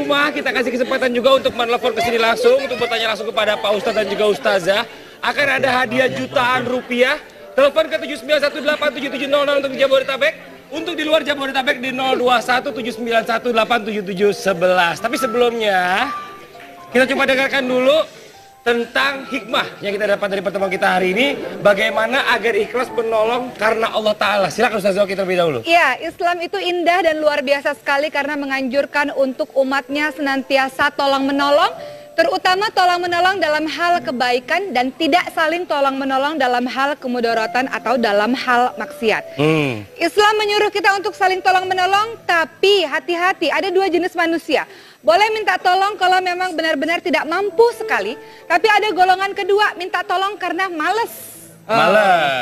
rumah kita kasih kesempatan juga untuk menelpon ke sini langsung untuk bertanya langsung kepada Pak Ustadz dan juga Ustazah. Akan ada hadiah jutaan rupiah. Telepon ke 79187700 untuk di Jabodetabek. Untuk di luar Jabodetabek di 021791877711. Tapi sebelumnya kita coba dengarkan dulu tentang hikmah yang kita dapat dari pertemuan kita hari ini, bagaimana agar ikhlas menolong karena Allah Ta'ala. Silakan Ustaz Zoki terlebih dahulu. Ya, Islam itu indah dan luar biasa sekali karena menganjurkan untuk umatnya senantiasa tolong menolong, terutama tolong menolong dalam hal kebaikan dan tidak saling tolong menolong dalam hal kemudaratan atau dalam hal maksiat. Islam menyuruh kita untuk saling tolong menolong, tapi hati-hati, ada dua jenis manusia. Boleh minta tolong kalau memang benar-benar tidak mampu sekali, tapi ada golongan kedua, minta tolong karena malas.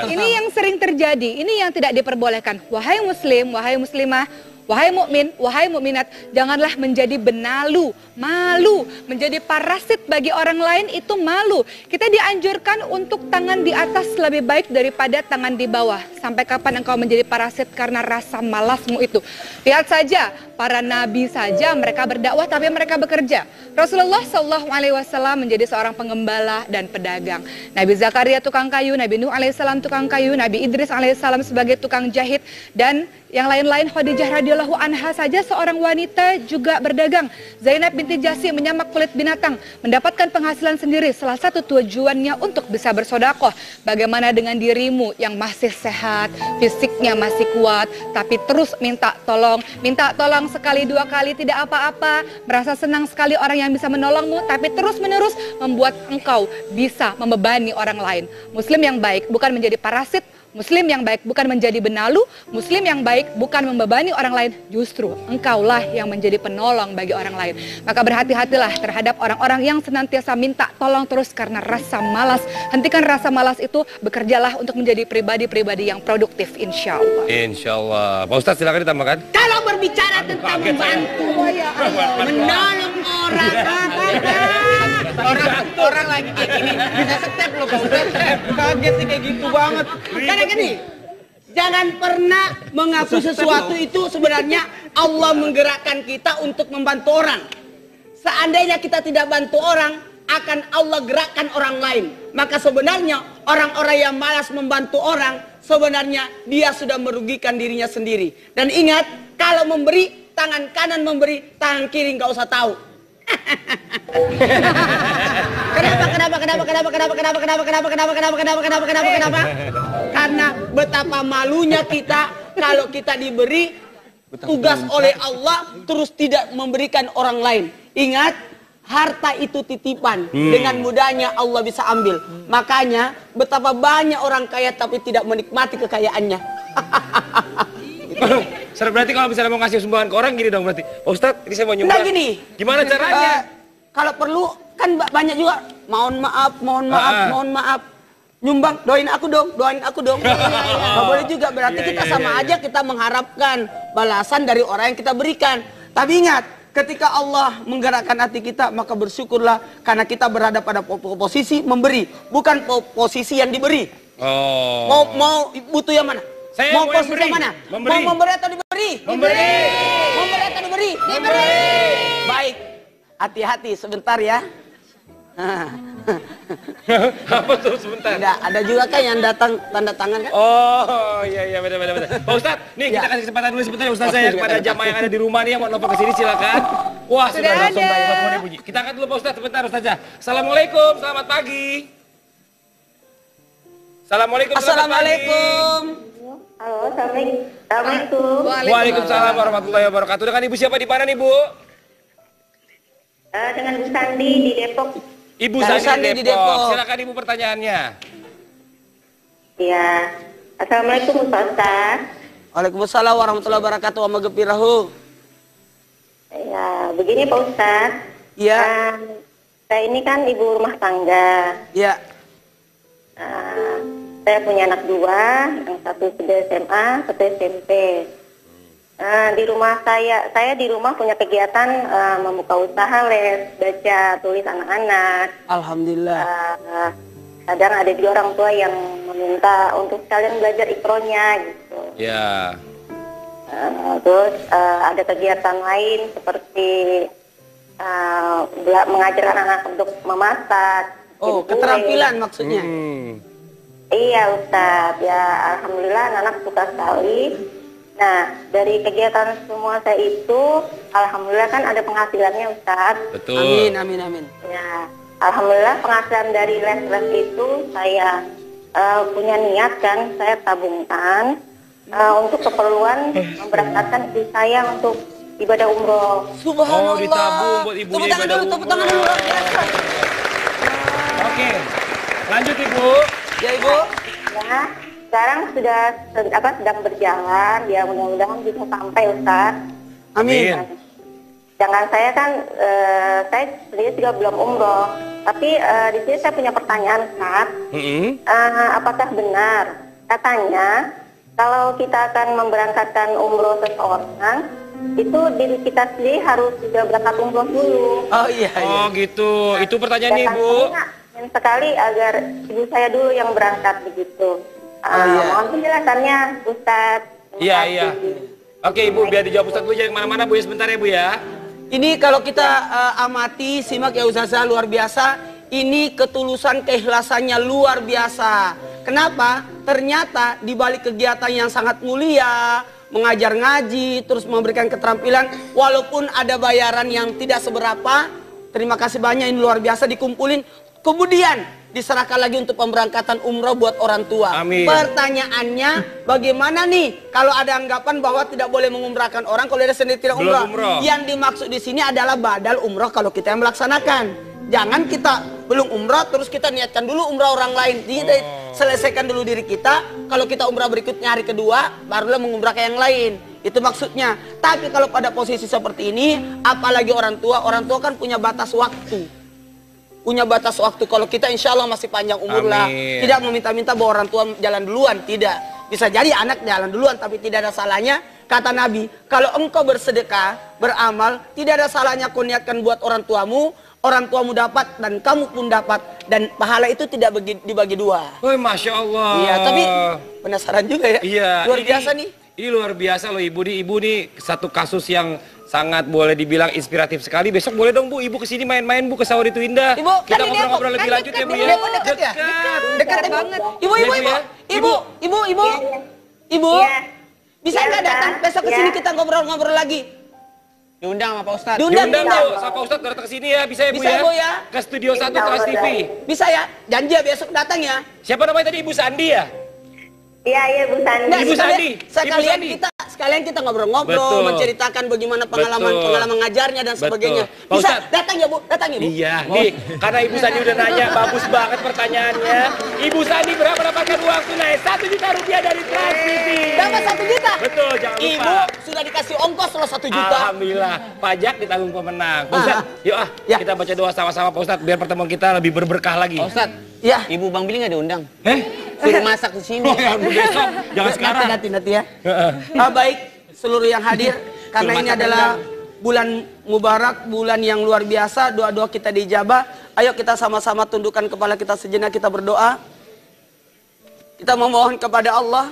Ini yang sering terjadi, ini yang tidak diperbolehkan. Wahai muslim, wahai muslimah, wahai mukmin, wahai mukminat, janganlah menjadi benalu, malu, menjadi parasit bagi orang lain itu malu. Kita dianjurkan untuk tangan di atas lebih baik daripada tangan di bawah. Sampai kapan engkau menjadi parasit karena rasa malasmu itu? Lihat saja, para nabi saja mereka berdakwah tapi mereka bekerja. Rasulullah SAW menjadi seorang pengembala dan pedagang. Nabi Zakaria tukang kayu, Nabi Nuh alaihissalam tukang kayu, Nabi Idris alaihissalam sebagai tukang jahit, dan yang lain-lain. Khadijah radhiyallahu anha saja seorang wanita juga berdagang. Zainab binti Jasi menyamak kulit binatang, mendapatkan penghasilan sendiri. Salah satu tujuannya untuk bisa bersodakoh. Bagaimana dengan dirimu yang masih sehat, fisiknya masih kuat, tapi terus minta tolong sekali dua kali tidak apa-apa, merasa senang sekali orang yang bisa menolongmu, tapi terus-menerus membuat engkau bisa membebani orang lain. Muslim yang baik bukan menjadi parasit, Muslim yang baik bukan menjadi benalu, Muslim yang baik bukan membebani orang lain, justru engkaulah yang menjadi penolong bagi orang lain. Maka berhati-hatilah terhadap orang-orang yang senantiasa minta tolong terus karena rasa malas. Hentikan rasa malas itu, bekerjalah untuk menjadi pribadi-pribadi yang produktif, insya Allah. Insya Allah. Pak Ustadz silakan ditambahkan. Kalau berbicara tentang membantu, menolong orang lagi kayak gini, bisa step loh Pak Ustadz. Kaget sih kayak gitu banget. Karena gini, jangan pernah mengaku sesuatu itu sebenarnya Allah menggerakkan kita untuk membantu orang. Seandainya kita tidak bantu orang, akan Allah gerakkan orang lain. Maka sebenarnya orang-orang yang malas membantu orang, sebenarnya dia sudah merugikan dirinya sendiri. Dan ingat, kalau memberi, tangan kanan memberi, tangan kiri nggak usah tahu. Kenapa? Karena betapa malunya kita kalau kita diberi tugas oleh Allah terus tidak memberikan orang lain. Ingat, harta itu titipan, dengan mudahnya Allah bisa ambil. Makanya betapa banyak orang kaya tapi tidak menikmati kekayaannya. Berarti kalau misalnya mau ngasih sumbangan ke orang gini dong berarti. Pak Ustadz, ini saya mau nyumbang. Nah gini, gimana caranya? Kalau perlu kan banyak juga. Mohon maaf. Nyumbang, doain aku dong. Gak boleh juga, berarti kita sama aja kita mengharapkan balasan dari orang yang kita berikan. Tapi ingat, ketika Allah menggerakkan hati kita, maka bersyukurlah karena kita berada pada posisi memberi, bukan posisi yang diberi. Mau butuh yang mana? Saya mau posisi yang mana? Memberi. Mau memberi atau diberi? Memberi. Memberi atau diberi? Diberi. Baik, hati-hati sebentar ya. Apa tuh sebentar? Tidak, ada juga kan yang datang tanda tangan kan? Oh iya benar. Pak Ustadz, nih kita kasih kesempatan dulu sebentar ya Ustadz saya kepada jamaah yang ada di rumah nih yang mau nelfon ke sini silakan. Wah sudah langsung banyak teleponnya bunyi. Kita angkat dulu Pak Ustadz sebentar Ustazah. Assalamualaikum, selamat pagi. Assalamualaikum. Halo, Assalamualaikum. Waalaikumsalam warahmatullahi wabarakatuh. Dengan Ibu siapa di mana nih Bu? Dengan Bu Sandi di Depok. Ibu Sandi di Depok. Silakan Ibu pertanyaannya. Ya, Assalamualaikum Ustaz. Waalaikumsalam warahmatullahi wabarakatuh. Wa maghfirahu. Ya, begini Pak Ustaz. Ya. Saya ini kan ibu rumah tangga. Ya. Saya punya anak dua, yang satu sudah SMA, satu SMP. Di rumah saya di rumah punya kegiatan membuka usaha les, baca, tulis anak-anak. Alhamdulillah. Kadang ada juga orang tua yang meminta untuk kalian belajar ikronya gitu. Ya. Terus ada kegiatan lain seperti mengajarkan anak untuk memasak. Oh, bikin kue. keterampilan maksudnya. Iya Ustadz, ya alhamdulillah anak suka sekali. Nah, dari kegiatan semua saya itu, alhamdulillah kan ada penghasilannya Ustadz. Betul. Amin, amin, amin. Ya, alhamdulillah penghasilan dari les-les itu saya punya niat kan, saya tabungkan untuk keperluan memberangkatkan ibu saya untuk ibadah umroh. Subhanallah. Oh, ditabung buat ibunya Tepuk tangan ibadah dulu, tepuk tangan umroh. dulu. Luar biasa. Oke, lanjut Ibu. Ya, Ibu. Ya, sekarang sudah sedang berjalan, ya mudah-mudahan bisa sampai Ustadz. Amin. Jangan saya kan, saya sendiri juga belum umroh, tapi di sini saya punya pertanyaan Ustadz. Apakah benar katanya kalau kita akan memberangkatkan umroh seseorang, itu diri kita sendiri harus juga berangkat umroh dulu. Oh iya, iya. Oh gitu, itu pertanyaan Ibu. Ingin sekali agar ibu saya dulu yang berangkat begitu. iya. Mohon penjelasannya Ustadz. Iya, iya. Oke Ibu, biar dijawab Ustadz dulu, jangan kemana-mana Bu ya, sebentar ya Bu ya. Ini kalau kita amati, simak ya Ustazah, luar biasa. Ini ketulusan keikhlasannya luar biasa. Kenapa? Ternyata di balik kegiatan yang sangat mulia, mengajar ngaji, terus memberikan keterampilan, walaupun ada bayaran yang tidak seberapa, terima kasih banyak, ini luar biasa dikumpulin. Kemudian diserahkan lagi untuk pemberangkatan umroh buat orang tua. Amin. Pertanyaannya, bagaimana nih kalau ada anggapan bahwa tidak boleh mengumrahkan orang kalau dia sendiri tidak Belum umroh? umroh. Yang dimaksud di sini adalah badal umroh kalau kita yang melaksanakan. Jangan kita belum umroh terus kita niatkan dulu umroh orang lain. Kita selesaikan dulu diri kita. Kalau kita umroh berikutnya hari kedua, barulah mengumrahkan yang lain. Itu maksudnya. Tapi kalau pada posisi seperti ini, apalagi orang tua kan punya batas waktu. Punya batas waktu. Kalau kita insya Allah masih panjang umur lah. Amin. Tidak meminta-minta bahwa orang tua jalan duluan. Tidak. Bisa jadi anak jalan duluan, tapi tidak ada salahnya. Kata Nabi, kalau engkau bersedekah, beramal, tidak ada salahnya kau niatkan buat orang tuamu dapat dan kamu pun dapat. Dan pahala itu tidak dibagi dua. Woi, Masya Allah. Iya, tapi penasaran juga ya. Iya. Luar biasa nih. Ini luar biasa loh Ibu. Ibu nih satu kasus yang sangat boleh dibilang inspiratif sekali. Besok boleh dong Bu, Ibu kesini main-main Bu ke Sawah itu Indah. Ibu, kita kan ini ngobrol-ngobrol kan lebih lanjut ya Bu ya. Depok dekat ya? Dekat Dekat banget. Ibu. Iya, Bu, ya. Ibu. Iya. Bisa Iya, nggak Ustaz. datang besok ke Iya. sini kita ngobrol-ngobrol lagi? Diundang sama Pak Ustadz. Diundang Diundang kita. Bu, sama Pak Ustadz datang ke sini ya. Bisa ya Bu Bisa, ya? Bu, ya. Ke Studio 1 Trans TV. Bisa ya? Janji ya besok datang ya. Siapa namanya tadi? Ibu Sandi ya? Iya, iya Bu Sandi. Nggak, Ibu Sandi. sekalian Ibu Sandi. sekalian kita ngobrol-ngobrol, Betul. menceritakan bagaimana pengalaman ngajarnya dan Betul. sebagainya. Pak Bisa Ustadz. datang ya Bu, datang ya Bu. Iya, nih karena Ibu Sandi udah nanya, bagus banget pertanyaannya. Ibu Sandi berapa mendapatkan uang tunai 1 juta rupiah dari Trans TV? Dapat 1 juta. Betul, jangan lupa. Ibu sudah dikasih ongkos loh 1 juta. Alhamdulillah, pajak ditanggung pemenang. Pak Ustadz, yuk Ya. kita baca doa sama-sama Pak Ustadz, biar pertemuan kita lebih berberkah lagi. Pak Ustadz, Ya. Ibu Bang Billy nggak diundang. Suruh Suruh masak di sini. Oh ya, Bu, besok, jangan sekarang. Nanti ya. Baik, seluruh yang hadir, karena ini adalah bulan mubarak, bulan yang luar biasa, doa-doa kita dijabah. Ayo kita sama-sama tundukkan kepala kita sejenak, kita berdoa. Kita memohon kepada Allah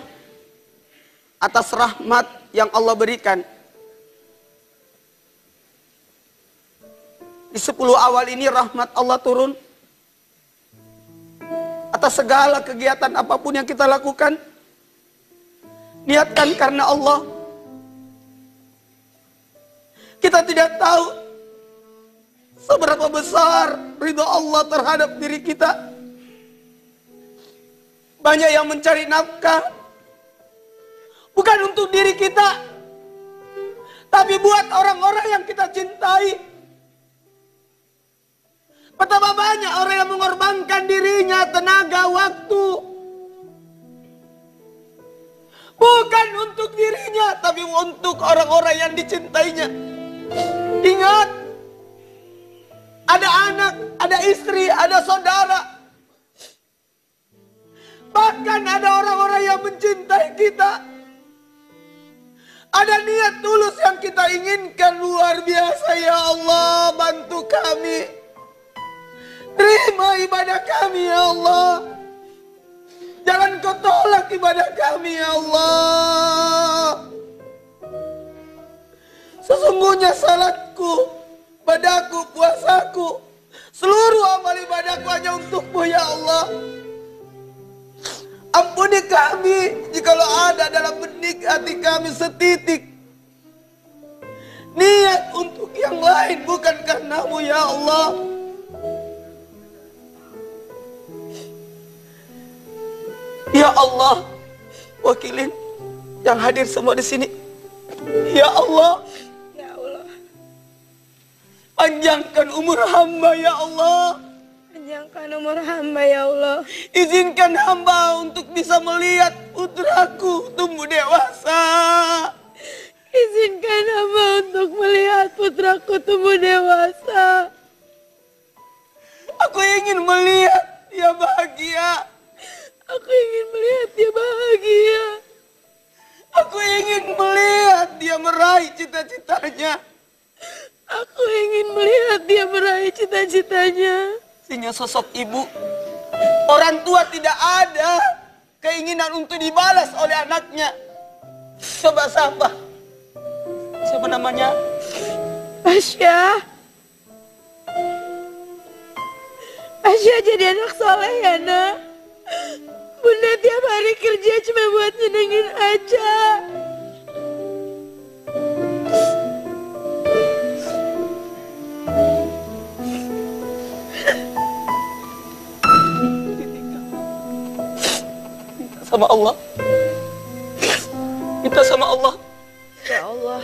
atas rahmat yang Allah berikan. Di 10 awal ini rahmat Allah turun atas segala kegiatan apapun yang kita lakukan. Niatkan karena Allah. Kita tidak tahu seberapa besar ridho Allah terhadap diri kita. Banyak yang mencari nafkah bukan untuk diri kita, tapi buat orang-orang yang kita cintai. Betapa banyak orang yang mengorbankan dirinya, tenaga, waktu. Bukan untuk dirinya, tapi untuk orang-orang yang dicintainya. Ingat, ada anak, ada istri, ada saudara. Bahkan ada orang-orang yang mencintai kita. Ada niat tulus yang kita inginkan luar biasa. Ya Allah, bantu kami. Terima ibadah kami ya Allah. Jangan kau tolak ibadah kami ya Allah. Sesungguhnya salatku ibadahku, puasaku, seluruh amal ibadahku hanya untuk-Mu ya Allah. Ampuni kami jikalau ada dalam benik hati kami setitik niat untuk yang lain bukan karena-Mu ya Allah. Ya Allah, wakilin yang hadir semua di sini. Ya Allah, panjangkan umur hamba ya Allah. Panjangkan umur hamba ya Allah. Izinkan hamba untuk bisa melihat putraku tumbuh dewasa. Izinkan hamba untuk melihat putraku tumbuh dewasa. Aku ingin melihat dia bahagia. Aku ingin melihat dia bahagia. Aku ingin melihat dia meraih cita-citanya. Aku ingin melihat dia meraih cita-citanya. Sehingga sosok ibu, orang tua tidak ada keinginan untuk dibalas oleh anaknya. Coba siapa? Siapa namanya? Asya. Asya jadi anak soleh ya nak. Bunda tiap hari kerja cuma buat nyenengin aja. Sama Allah. Minta sama Allah. Ya Allah.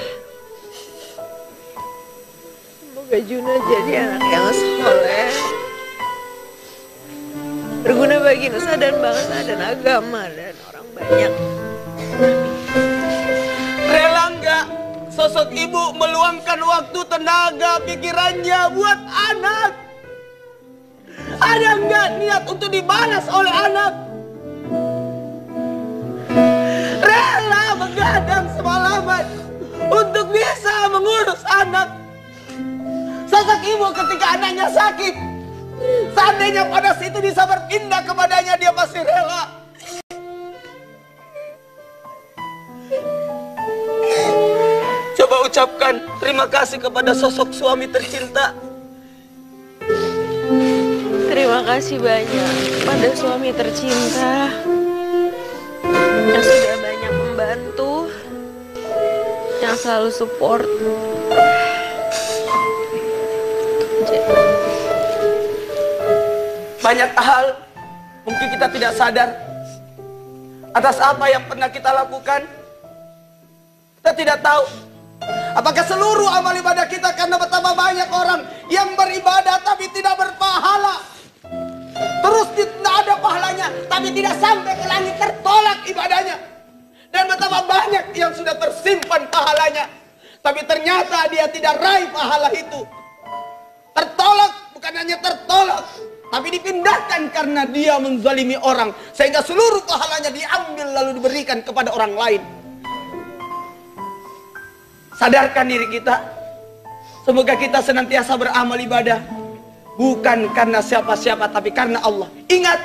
Semoga Juna jadi anak yang soleh. Berguna bagi nusa dan bangsa dan agama dan orang banyak. Rela nggak sosok ibu meluangkan waktu, tenaga, pikirannya buat anak? Ada nggak niat untuk dibalas oleh anak? Rela begadang semalaman untuk bisa mengurus anak. Sosok ibu ketika anaknya sakit, seandainya pada situ bisa berpindah kepadanya, dia pasti rela. Coba ucapkan terima kasih kepada sosok suami tercinta. Terima kasih banyak pada suami tercinta yang sudah banyak membantu, yang selalu support. Banyak hal mungkin kita tidak sadar atas apa yang pernah kita lakukan. Kita tidak tahu apakah seluruh amal ibadah kita karena betapa banyak orang yang beribadah tapi tidak berpahala. Terus tidak ada pahalanya tapi tidak sampai ke langit, tertolak ibadahnya. Dan betapa banyak yang sudah tersimpan pahalanya tapi ternyata dia tidak raih pahala itu. Tertolak, bukan hanya tertolak, tapi dipindahkan karena dia menzalimi orang. Sehingga seluruh pahalanya diambil lalu diberikan kepada orang lain. Sadarkan diri kita. Semoga kita senantiasa beramal ibadah. Bukan karena siapa-siapa, tapi karena Allah. Ingat,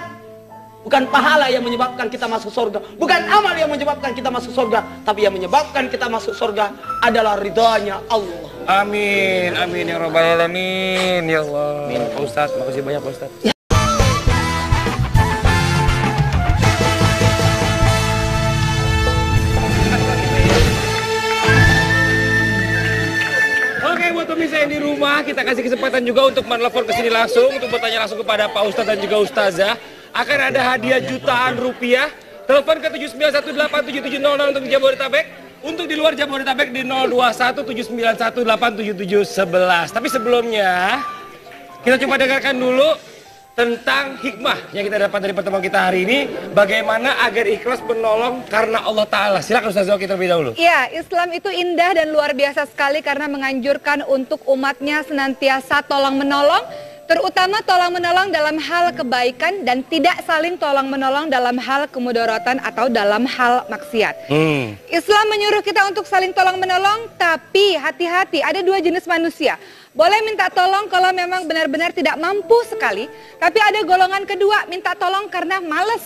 bukan pahala yang menyebabkan kita masuk surga. Bukan amal yang menyebabkan kita masuk surga. Tapi yang menyebabkan kita masuk surga adalah ridhanya Allah. Amin, amin ya rabbal alamin. Ya Allah. Amin. Pak Ustadz, makasih banyak Pak Ustadz. Oke, buat pemirsa yang di rumah, kita kasih kesempatan juga untuk menelpon ke sini langsung untuk bertanya langsung kepada Pak Ustadz dan juga Ustazah. Akan ada hadiah jutaan rupiah. Telepon ke 79187700 untuk Jabodetabek. Untuk di luar Jabodetabek di 021791877711. Tapi sebelumnya kita coba dengarkan dulu tentang hikmah yang kita dapat dari pertemuan kita hari ini. Bagaimana agar ikhlas menolong karena Allah Ta'ala. Silakan Ustazah kita terlebih dahulu. Ya, Islam itu indah dan luar biasa sekali karena menganjurkan untuk umatnya senantiasa tolong menolong. Terutama tolong menolong dalam hal kebaikan dan tidak saling tolong menolong dalam hal kemudaratan atau dalam hal maksiat. Islam menyuruh kita untuk saling tolong menolong, tapi hati-hati, ada dua jenis manusia. Boleh minta tolong kalau memang benar-benar tidak mampu sekali, tapi ada golongan kedua, minta tolong karena malas.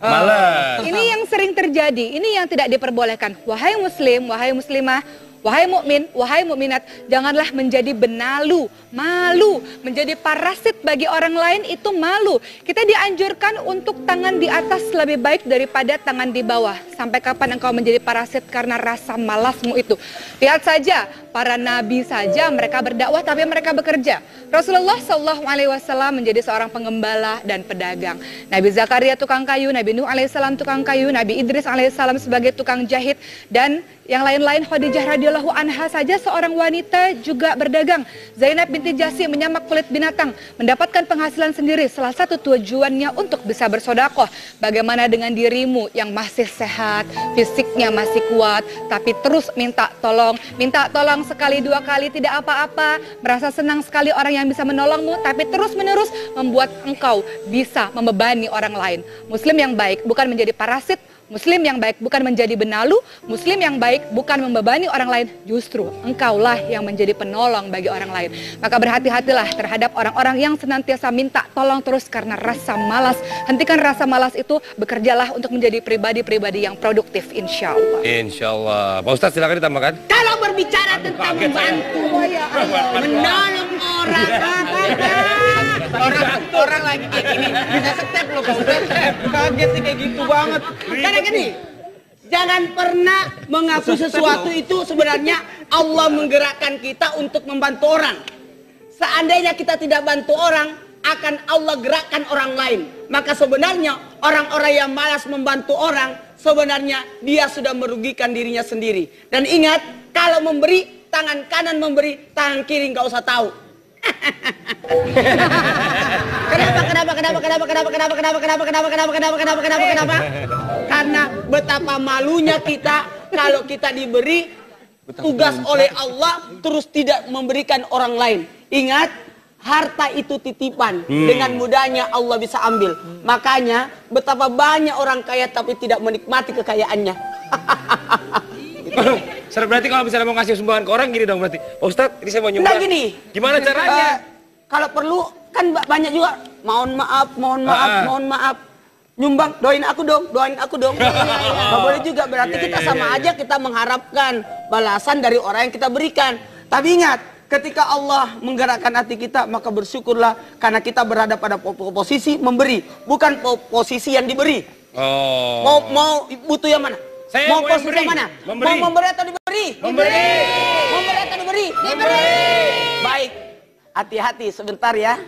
Malas. Ini yang sering terjadi, ini yang tidak diperbolehkan. Wahai muslim, wahai muslimah, Wahai mukmin, wahai mukminat, janganlah menjadi benalu, malu, menjadi parasit bagi orang lain itu malu. Kita dianjurkan untuk tangan di atas lebih baik daripada tangan di bawah. Sampai kapan engkau menjadi parasit karena rasa malasmu itu? Lihat saja, para nabi saja mereka berdakwah tapi mereka bekerja. Rasulullah SAW menjadi seorang pengembala dan pedagang. Nabi Zakaria tukang kayu, Nabi Nuh alaihissalam tukang kayu, Nabi Idris alaihissalam sebagai tukang jahit, dan yang lain-lain. Khadijah radhiyallahu anha saja seorang wanita juga berdagang. Zainab binti Jahsy menyamak kulit binatang, mendapatkan penghasilan sendiri. Salah satu tujuannya untuk bisa bersodakoh. Bagaimana dengan dirimu yang masih sehat, fisiknya masih kuat, tapi terus minta tolong sekali dua kali tidak apa-apa, merasa senang sekali orang yang bisa menolongmu, tapi terus-menerus membuat engkau bisa membebani orang lain. Muslim yang baik bukan menjadi parasit, Muslim yang baik bukan menjadi benalu, Muslim yang baik bukan membebani orang lain, justru engkaulah yang menjadi penolong bagi orang lain. Maka berhati-hatilah terhadap orang-orang yang senantiasa minta tolong terus karena rasa malas. Hentikan rasa malas itu, bekerjalah untuk menjadi pribadi-pribadi yang produktif, insya Allah. Insya Allah. Pak Ustadz silakan ditambahkan. Kalau berbicara tentang membantu, menolong orang lagi kayak gini, bisa step loh Pak Ustadz. Kaget sih kayak gitu banget. Karena gini, jangan pernah mengaku sesuatu itu sebenarnya Allah menggerakkan kita untuk membantu orang. Seandainya kita tidak bantu orang, akan Allah gerakkan orang lain. Maka sebenarnya orang-orang yang malas membantu orang, sebenarnya dia sudah merugikan dirinya sendiri. Dan ingat, kalau memberi, tangan kanan memberi, tangan kiri nggak usah tahu. Kenapa? Karena betapa malunya kita kalau kita diberi tugas oleh Allah terus tidak memberikan orang lain. Ingat, harta itu titipan, dengan mudahnya Allah bisa ambil. Makanya betapa banyak orang kaya tapi tidak menikmati kekayaannya. Berarti kalau misalnya mau ngasih sumbangan ke orang gini dong berarti. Pak Ustadz, ini saya mau nyumbang. Nah gini. Gimana caranya? Kalau perlu kan banyak juga. Mohon maaf. Nyumbang, doain aku dong. Nggak boleh juga, berarti kita sama aja kita mengharapkan balasan dari orang yang kita berikan. Tapi ingat, ketika Allah menggerakkan hati kita, maka bersyukurlah karena kita berada pada posisi memberi, bukan posisi yang diberi. Oh. Mau butuh yang mana? Saya mau posisi yang mana? Memberi. Mau memberi atau diberi? Memberi. Memberi atau diberi? Diberi. Baik, hati-hati sebentar ya.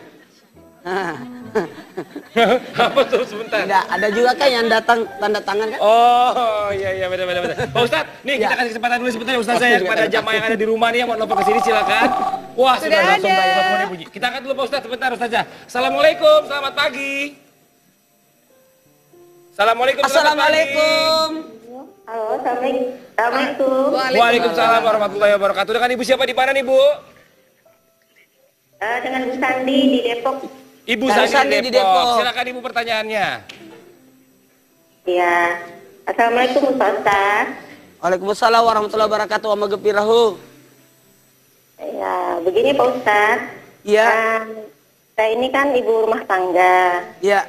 Apa tuh sebentar? Tidak, ada juga kan yang datang tanda tangan kan? Oh iya benar. Pak Ustadz, nih kita kasih kesempatan dulu sebentar ya Ustadz saya kepada jamaah yang ada di rumah nih yang mau nelfon ke sini silakan. Wah sudah langsung baik teleponnya bunyi. Kita angkat dulu Pak Ustadz sebentar Ustazah. Assalamualaikum, selamat pagi. Assalamualaikum. Halo, Assalamualaikum. Waalaikumsalam warahmatullahi wabarakatuh. Dengan Ibu siapa di mana nih Bu? Dengan Bu Sandi di Depok. Ibu Sandi di Depok. Silakan Ibu pertanyaannya. Ya. Assalamualaikum Ustaz. Waalaikumsalam warahmatullahi wabarakatuh. Wa magfirahu. Ya, begini Pak Ustaz. Ya. Saya ini kan ibu rumah tangga. Ya.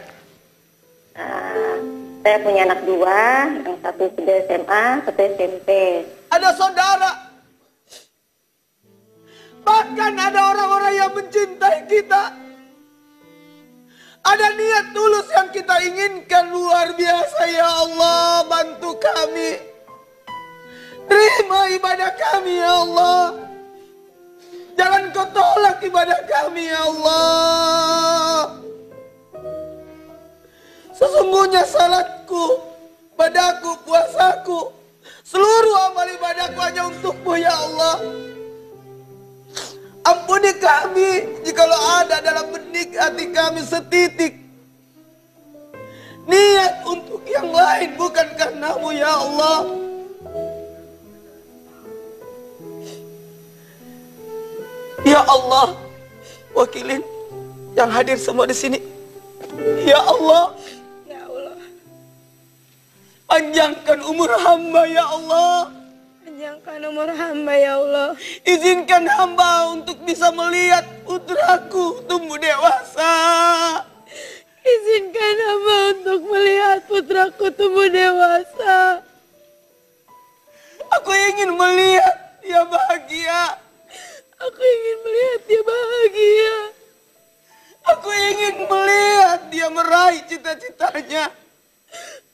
Saya punya anak dua, yang satu sudah SMA, satu SMP. Ada saudara. Bahkan ada orang-orang yang mencintai kita. Ada niat tulus yang kita inginkan luar biasa. Ya Allah, bantu kami. Terima ibadah kami ya Allah. Jangan kau tolak ibadah kami ya Allah. Sesungguhnya salatku, ibadahku, puasaku, seluruh amal ibadahku hanya untukmu ya Allah. Ampuni kami jikalau ada dalam benik hati kami setitik niat untuk yang lain bukan karenamu ya Allah. Ya Allah, wakilin yang hadir semua di sini. Ya Allah, panjangkan umur hamba ya Allah. Panjangkan umur hamba ya Allah. Izinkan hamba untuk bisa melihat putraku tumbuh dewasa. Izinkan hamba untuk melihat putraku tumbuh dewasa. Aku ingin melihat dia anaknya.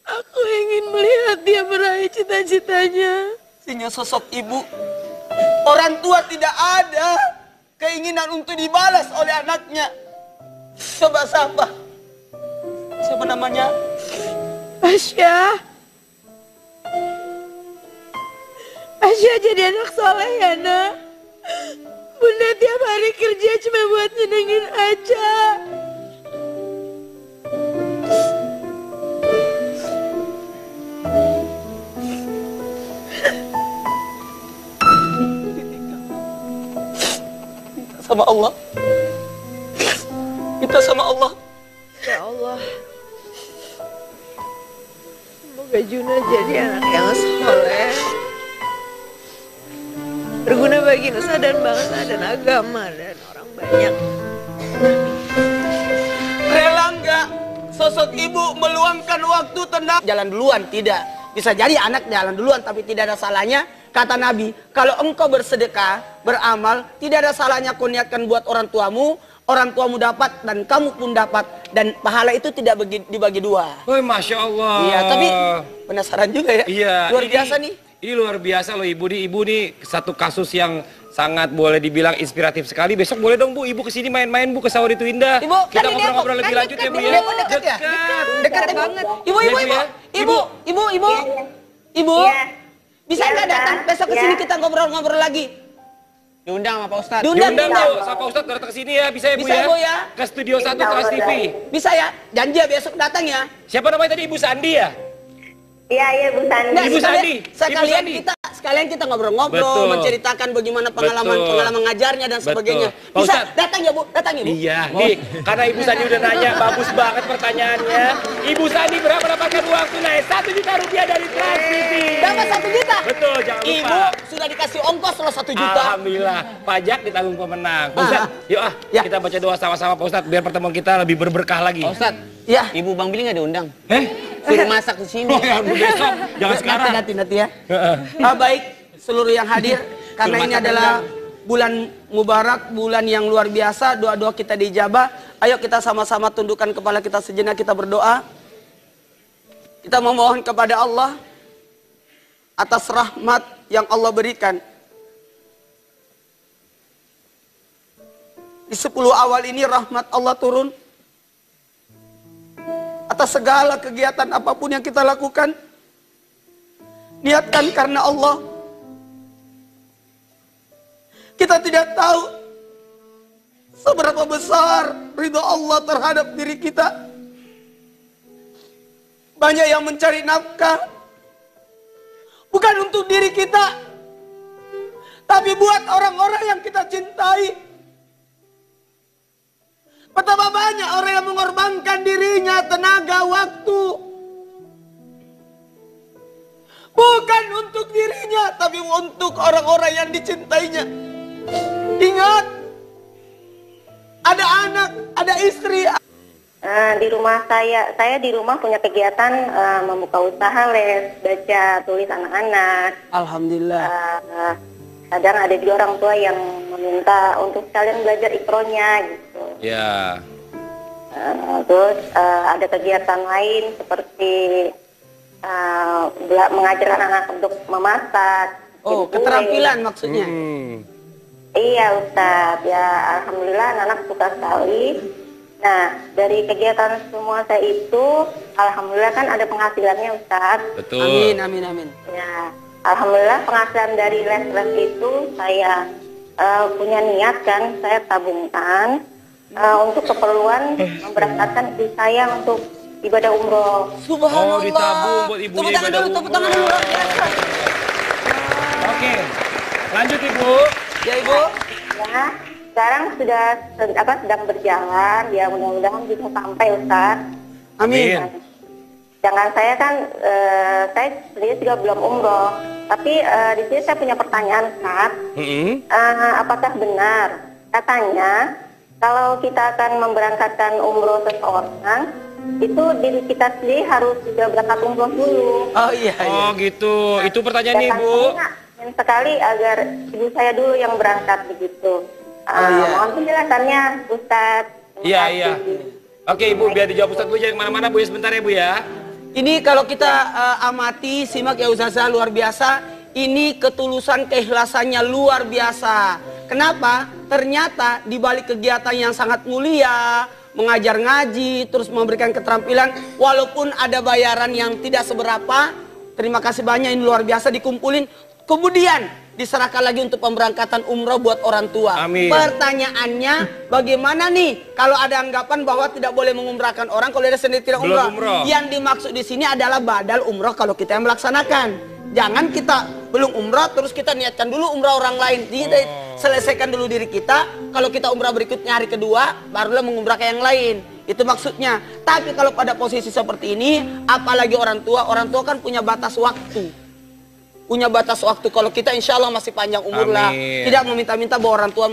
Aku ingin melihat dia meraih cita-citanya. Sehingga sosok ibu, orang tua tidak ada keinginan untuk dibalas oleh anaknya. Coba siapa? Siapa namanya? Asya. Asya jadi anak soleh ya, nak. Bunda tiap hari kerja cuma buat nyenengin aja. Sama Allah. Kita sama Allah. Ya Allah. Semoga Juna jadi anak yang soleh. Berguna bagi nusa dan bangsa dan agama dan orang banyak. Rela nggak sosok ibu meluangkan waktu tenang? Jalan duluan, tidak. Bisa jadi anak jalan duluan, tapi tidak ada salahnya. Kata Nabi, kalau engkau bersedekah, beramal, tidak ada salahnya kau niatkan buat orang tuamu dapat dan kamu pun dapat. Dan pahala itu tidak dibagi dua. Woi, Masya Allah. Iya, tapi penasaran juga ya. Iya. Luar biasa nih. Ini luar biasa loh Ibu nih. Ibu nih satu kasus yang sangat boleh dibilang inspiratif sekali. Besok boleh dong Bu, Ibu kesini main-main Bu ke Sawah itu Indah. Ibu, kita kan ini ngobrol-ngobrol aku, lebih kan lanjut ya Bu dekat, ya. dekat ya? Dekat banget. Ibu. Iya. Bisa Iya, nggak datang Ustaz. besok ke sini Iya. kita ngobrol-ngobrol lagi? Diundang sama Pak Ustadz. Diundang, Diundang diundang. Bu, sama Pak Ustadz datang ke sini ya. Bisa ya Bu Bisa, ya? Bu, ya. Ke Studio 1 Trans TV. Bisa ya? Janji ya besok datang ya. Siapa namanya tadi? Ibu Sandi ya? Iya, Bu Sandi. Nggak, Ibu Sandi. Sekalian Ibu Sandi. sekalian kita ngobrol-ngobrol, Betul. menceritakan bagaimana Betul. pengalaman ngajarnya dan sebagainya. Betul. Pak Bisa Ustadz. datang ya Bu, datang ya Bu. Iya, nih karena Ibu Sandi udah nanya, bagus banget pertanyaannya. Ibu Sandi berapa dapatkan uang tunai? 1 juta rupiah dari Trans TV. Dapat 1 juta. Betul, jangan lupa. Ibu sudah dikasih ongkos loh 1 juta. Alhamdulillah, pajak ditanggung pemenang. Pak Ustadz, yuk Ya. kita baca doa sama-sama Pak Ustadz, biar pertemuan kita lebih berberkah lagi. Pak Ustadz, Ya. Ibu Bang Billy nggak diundang? Eh? Suruh masak di sini. Oh ya, besok, jangan sekarang. Nanti ya. Baik, seluruh yang hadir, karena ini adalah bulan Mubarak, bulan yang luar biasa, doa-doa kita dijabah. Ayo kita sama-sama tundukkan kepala kita sejenak, kita berdoa. Kita memohon kepada Allah atas rahmat yang Allah berikan. Di 10 awal ini rahmat Allah turun atas segala kegiatan apapun yang kita lakukan. Niatkan karena Allah. Kita tidak tahu seberapa besar ridho Allah terhadap diri kita. Banyak yang mencari nafkah bukan untuk diri kita, tapi buat orang-orang yang kita cintai. Betapa banyak orang yang mengorbankan dirinya, tenaga, waktu. Bukan untuk dirinya, tapi untuk orang-orang yang dicintainya. Ingat, ada anak, ada istri. Di rumah saya di rumah punya kegiatan membuka usaha les, baca, tulis anak-anak. Alhamdulillah. Kadang ada juga orang tua yang meminta untuk sekalian belajar ikronya gitu. Ya. Terus ada kegiatan lain seperti mengajar anak-anak untuk memasak. Oh, bikin kue. keterampilan maksudnya. Iya Ustadz, ya Alhamdulillah anak-anak suka sekali. Nah, dari kegiatan semua saya itu, Alhamdulillah kan ada penghasilannya Ustadz. Betul. Amin, amin, amin. Ya, Alhamdulillah penghasilan dari les-les itu saya punya niat kan, saya tabungkan untuk keperluan memberangkatkan istri saya untuk ibadah umroh. Subhanallah. Oh, ditabung buat ibunya Tepuk tangan ibadah dulu, tepuk tangan dulu. umroh. Luar biasa. Oke, lanjut Ibu. Ya Ibu. Ya, sekarang sudah sedang berjalan, ya mudah-mudahan bisa sampai Ustaz. Amin. Jangan saya kan, saya sendiri juga belum umroh, tapi di sini saya punya pertanyaan Ustaz. Apakah benar katanya kalau kita akan memberangkatkan umroh seseorang, itu diri kita sendiri harus juga berangkat umroh dulu. Oh iya, iya. Oh gitu, itu pertanyaannya Dan Ibu. saya ingin sekali agar ibu saya dulu yang berangkat begitu. iya. Mohon penjelasannya Ustaz. Terima Iya, kasih. iya. Oke Ibu, biar dijawab Ustadz dulu, jangan kemana-mana Bu ya, sebentar ya Bu ya. Ini kalau kita amati, simak ya Ustazah, luar biasa. Ini ketulusan keikhlasannya luar biasa. Kenapa? Ternyata di balik kegiatan yang sangat mulia, mengajar ngaji, terus memberikan keterampilan, walaupun ada bayaran yang tidak seberapa, terima kasih banyak, ini luar biasa dikumpulin. Kemudian diserahkan lagi untuk pemberangkatan umroh buat orang tua. Amin. Pertanyaannya, bagaimana nih kalau ada anggapan bahwa tidak boleh mengumrahkan orang kalau dia sendiri tidak Belum umroh? umroh. Yang dimaksud di sini adalah badal umroh kalau kita yang melaksanakan. Jangan kita belum umroh terus kita niatkan dulu umroh orang lain. Tidak, selesaikan dulu diri kita. Kalau kita umroh berikutnya hari kedua, barulah mengumrahkan yang lain. Itu maksudnya. Tapi kalau pada posisi seperti ini, apalagi orang tua kan punya batas waktu. Punya batas waktu. Kalau kita insya Allah masih panjang umur lah. Amin. Tidak meminta-minta bahwa orang tua